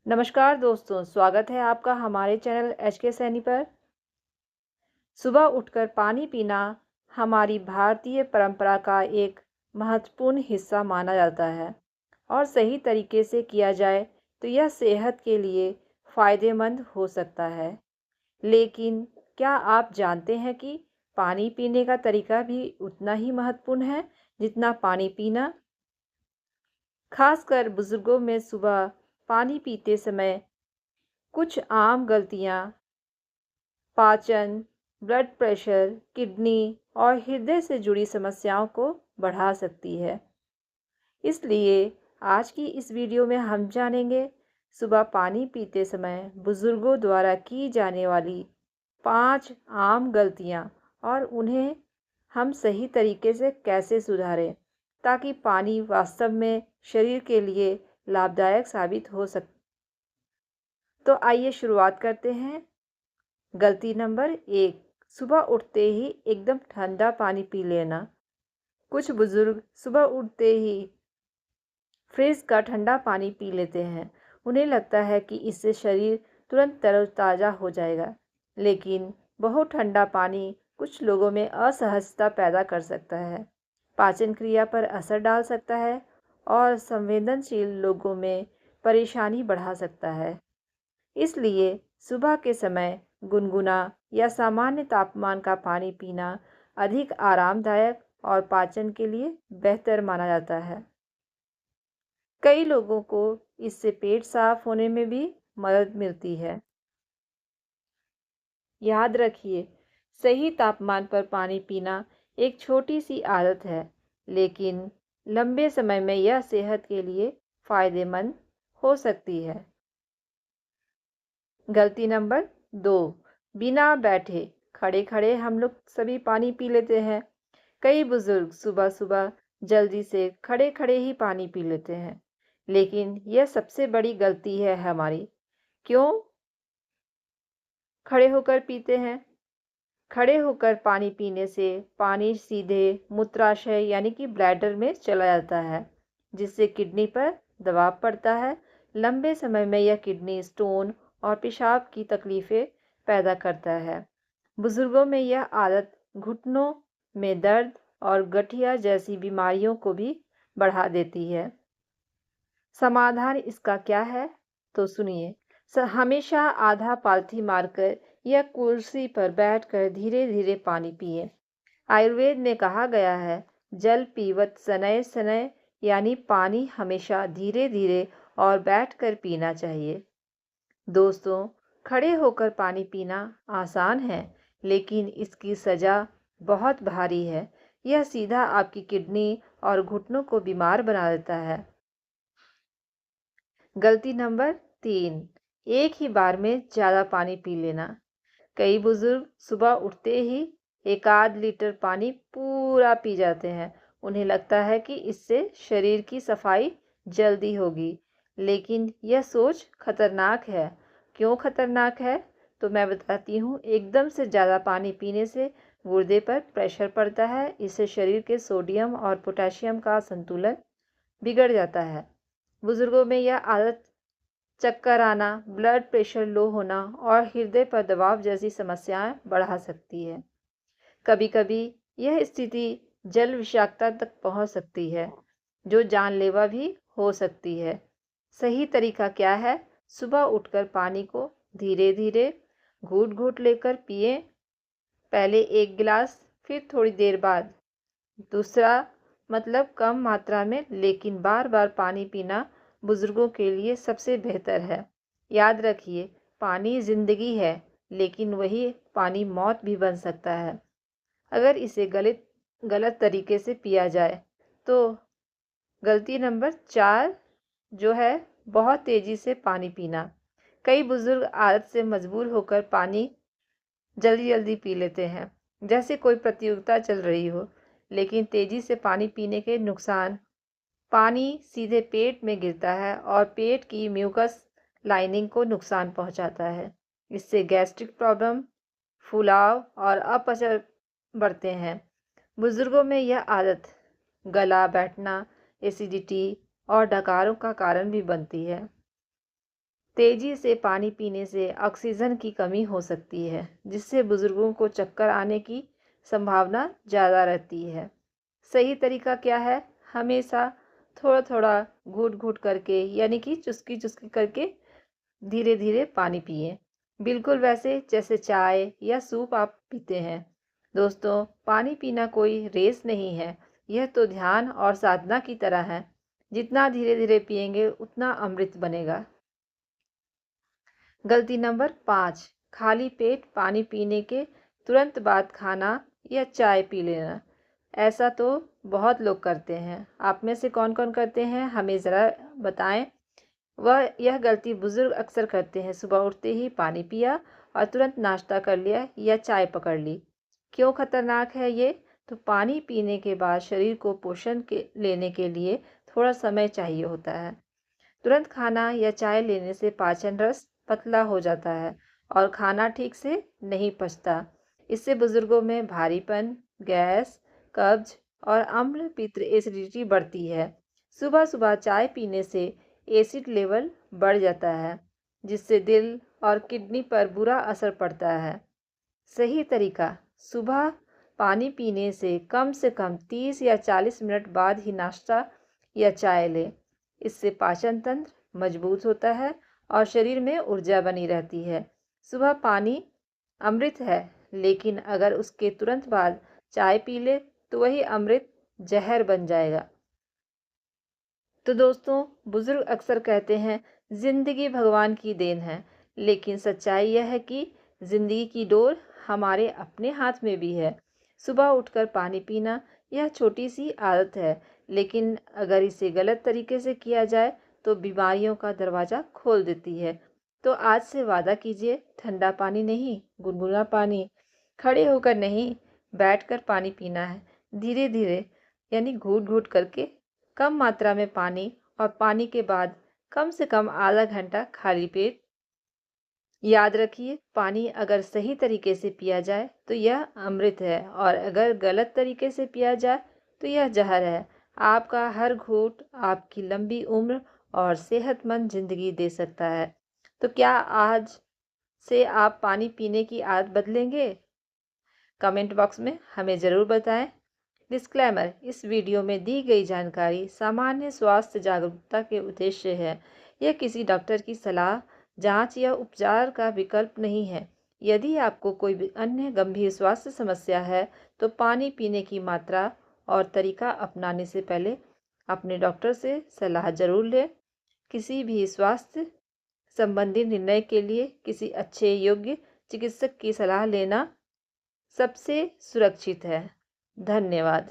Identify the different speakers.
Speaker 1: नमस्कार दोस्तों, स्वागत है आपका हमारे चैनल एच के सैनी पर। सुबह उठकर पानी पीना हमारी भारतीय परंपरा का एक महत्वपूर्ण हिस्सा माना जाता है और सही तरीके से किया जाए तो यह सेहत के लिए फ़ायदेमंद हो सकता है। लेकिन क्या आप जानते हैं कि पानी पीने का तरीका भी उतना ही महत्वपूर्ण है जितना पानी पीना? खासकर बुजुर्गों में सुबह पानी पीते समय कुछ आम गलतियाँ पाचन, ब्लड प्रेशर, किडनी और हृदय से जुड़ी समस्याओं को बढ़ा सकती है। इसलिए आज की इस वीडियो में हम जानेंगे सुबह पानी पीते समय बुजुर्गों द्वारा की जाने वाली 5 आम गलतियां और उन्हें हम सही तरीके से कैसे सुधारें ताकि पानी वास्तव में शरीर के लिए लाभदायक साबित हो सके। तो आइए शुरुआत करते हैं। गलती नंबर 1, सुबह उठते ही एकदम ठंडा पानी पी लेना। कुछ बुजुर्ग सुबह उठते ही फ्रिज का ठंडा पानी पी लेते हैं। उन्हें लगता है कि इससे शरीर तुरंत तरोताज़ा हो जाएगा, लेकिन बहुत ठंडा पानी कुछ लोगों में असहजता पैदा कर सकता है, पाचन क्रिया पर असर डाल सकता है और संवेदनशील लोगों में परेशानी बढ़ा सकता है। इसलिए सुबह के समय गुनगुना या सामान्य तापमान का पानी पीना अधिक आरामदायक और पाचन के लिए बेहतर माना जाता है। कई लोगों को इससे पेट साफ होने में भी मदद मिलती है। याद रखिए, सही तापमान पर पानी पीना एक छोटी सी आदत है, लेकिन लंबे समय में यह सेहत के लिए फायदेमंद हो सकती है। गलती नंबर 2, बिना बैठे खड़े खड़े हम लोग सभी पानी पी लेते हैं। कई बुजुर्ग सुबह सुबह जल्दी से खड़े खड़े ही पानी पी लेते हैं, लेकिन यह सबसे बड़ी गलती है हमारी। क्यों खड़े होकर पीते हैं? खड़े होकर पानी पीने से पानी सीधे मूत्राशय यानी कि ब्लैडर में चला जाता है, जिससे किडनी पर दबाव पड़ता है। लंबे समय में यह किडनी स्टोन और पेशाब की तकलीफ़ें पैदा करता है। बुजुर्गों में यह आदत घुटनों में दर्द और गठिया जैसी बीमारियों को भी बढ़ा देती है। समाधान इसका क्या है? तो सुनिए। हमेशा आधा पालथी मारकर या कुर्सी पर बैठकर धीरे धीरे पानी पिए। आयुर्वेद में कहा गया है, जल पीवत शनैः शनैः, यानी पानी हमेशा धीरे धीरे और बैठकर पीना चाहिए। दोस्तों, खड़े होकर पानी पीना आसान है, लेकिन इसकी सज़ा बहुत भारी है। यह सीधा आपकी किडनी और घुटनों को बीमार बना देता है। गलती नंबर 3, एक ही बार में ज़्यादा पानी पी लेना। कई बुजुर्ग सुबह उठते ही 1 लीटर पानी पूरा पी जाते हैं। उन्हें लगता है कि इससे शरीर की सफाई जल्दी होगी, लेकिन यह सोच खतरनाक है। क्यों खतरनाक है? तो मैं बताती हूँ। एकदम से ज़्यादा पानी पीने से गुर्दे पर प्रेशर पड़ता है। इससे शरीर के सोडियम और पोटेशियम का संतुलन बिगड़ जाता है। बुजुर्गों में यह आदत चक्कर आना, ब्लड प्रेशर लो होना और हृदय पर दबाव जैसी समस्याएं बढ़ा सकती है। कभी-कभी यह स्थिति जल विषाक्तता तक पहुंच सकती है, जो जानलेवा भी हो सकती है। सही तरीका क्या है? सुबह उठकर पानी को धीरे-धीरे घूंट-घूंट लेकर पिएं। पहले 1 गिलास, फिर थोड़ी देर बाद दूसरा, मतलब कम मात्रा में, लेकिन बार-बार पानी पीना बुजुर्गों के लिए सबसे बेहतर है। याद रखिए, पानी ज़िंदगी है, लेकिन वही पानी मौत भी बन सकता है अगर इसे गलत तरीके से पिया जाए। तो गलती नंबर 4 जो है, बहुत तेज़ी से पानी पीना। कई बुजुर्ग आदत से मजबूर होकर पानी जल्दी-जल्दी पी लेते हैं, जैसे कोई प्रतियोगिता चल रही हो। लेकिन तेज़ी से पानी पीने के नुकसान: पानी सीधे पेट में गिरता है और पेट की म्यूकस लाइनिंग को नुकसान पहुंचाता है। इससे गैस्ट्रिक प्रॉब्लम, फुलाव और अपच बढ़ते हैं। बुजुर्गों में यह आदत गला बैठना, एसिडिटी और डकारों का कारण भी बनती है। तेज़ी से पानी पीने से ऑक्सीजन की कमी हो सकती है, जिससे बुजुर्गों को चक्कर आने की संभावना ज़्यादा रहती है। सही तरीका क्या है? हमेशा थोड़ा-थोड़ा घूँट-घूँट करके, यानी कि चुस्की-चुस्की करके धीरे-धीरे पानी पिएँ। बिल्कुल वैसे जैसे चाय या सूप आप पीते हैं। दोस्तों, पानी पीना कोई रेस नहीं है, यह तो ध्यान और साधना की तरह है। जितना धीरे-धीरे पिएँगे, उतना अमृत बनेगा। गलती नंबर 5, खाली पेट पानी पीने के तुरंत बाद खाना या चाय पी लेना। ऐसा तो बहुत लोग करते हैं। आप में से कौन-कौन करते हैं, हमें ज़रा बताएँ। यह गलती बुजुर्ग अक्सर करते हैं। सुबह उठते ही पानी पिया और तुरंत नाश्ता कर लिया या चाय पकड़ ली। क्यों खतरनाक है ये? तो पानी पीने के बाद शरीर को पोषण के लेने के लिए थोड़ा समय चाहिए होता है। तुरंत खाना या चाय लेने से पाचन रस पतला हो जाता है और खाना ठीक से नहीं पचता। इससे बुजुर्गों में भारीपन, गैस, कब्ज और अम्ल पित्त एसिडिटी बढ़ती है। सुबह सुबह चाय पीने से एसिड लेवल बढ़ जाता है, जिससे दिल और किडनी पर बुरा असर पड़ता है। सही तरीका: सुबह पानी पीने से कम 30 या 40 मिनट बाद ही नाश्ता या चाय लें। इससे पाचन तंत्र मजबूत होता है और शरीर में ऊर्जा बनी रहती है। सुबह पानी अमृत है, लेकिन अगर उसके तुरंत बाद चाय पी ले तो वही अमृत जहर बन जाएगा। तो दोस्तों, बुजुर्ग अक्सर कहते हैं जिंदगी भगवान की देन है, लेकिन सच्चाई यह है कि जिंदगी की डोर हमारे अपने हाथ में भी है। सुबह उठकर पानी पीना यह छोटी सी आदत है, लेकिन अगर इसे गलत तरीके से किया जाए तो बीमारियों का दरवाज़ा खोल देती है। तो आज से वादा कीजिए, ठंडा पानी नहीं, गुनगुना पानी, खड़े होकर नहीं, बैठकर पानी पीना है। धीरे धीरे, यानी घूट घूट करके, कम मात्रा में पानी, और पानी के बाद कम से कम आधा घंटा खाली पेट। याद रखिए, पानी अगर सही तरीके से पिया जाए तो यह अमृत है, और अगर गलत तरीके से पिया जाए तो यह जहर है। आपका हर घूंट आपकी लंबी उम्र और सेहतमंद जिंदगी दे सकता है। तो क्या आज से आप पानी पीने की आदत बदलेंगे? कमेंट बॉक्स में हमें ज़रूर बताएं। डिस्क्लेमर: इस वीडियो में दी गई जानकारी सामान्य स्वास्थ्य जागरूकता के उद्देश्य है। यह किसी डॉक्टर की सलाह, जांच या उपचार का विकल्प नहीं है। यदि आपको कोई भी अन्य गंभीर स्वास्थ्य समस्या है तो पानी पीने की मात्रा और तरीका अपनाने से पहले अपने डॉक्टर से सलाह जरूर लें। किसी भी स्वास्थ्य संबंधी निर्णय के लिए किसी अच्छे योग्य चिकित्सक की सलाह लेना सबसे सुरक्षित है। धन्यवाद।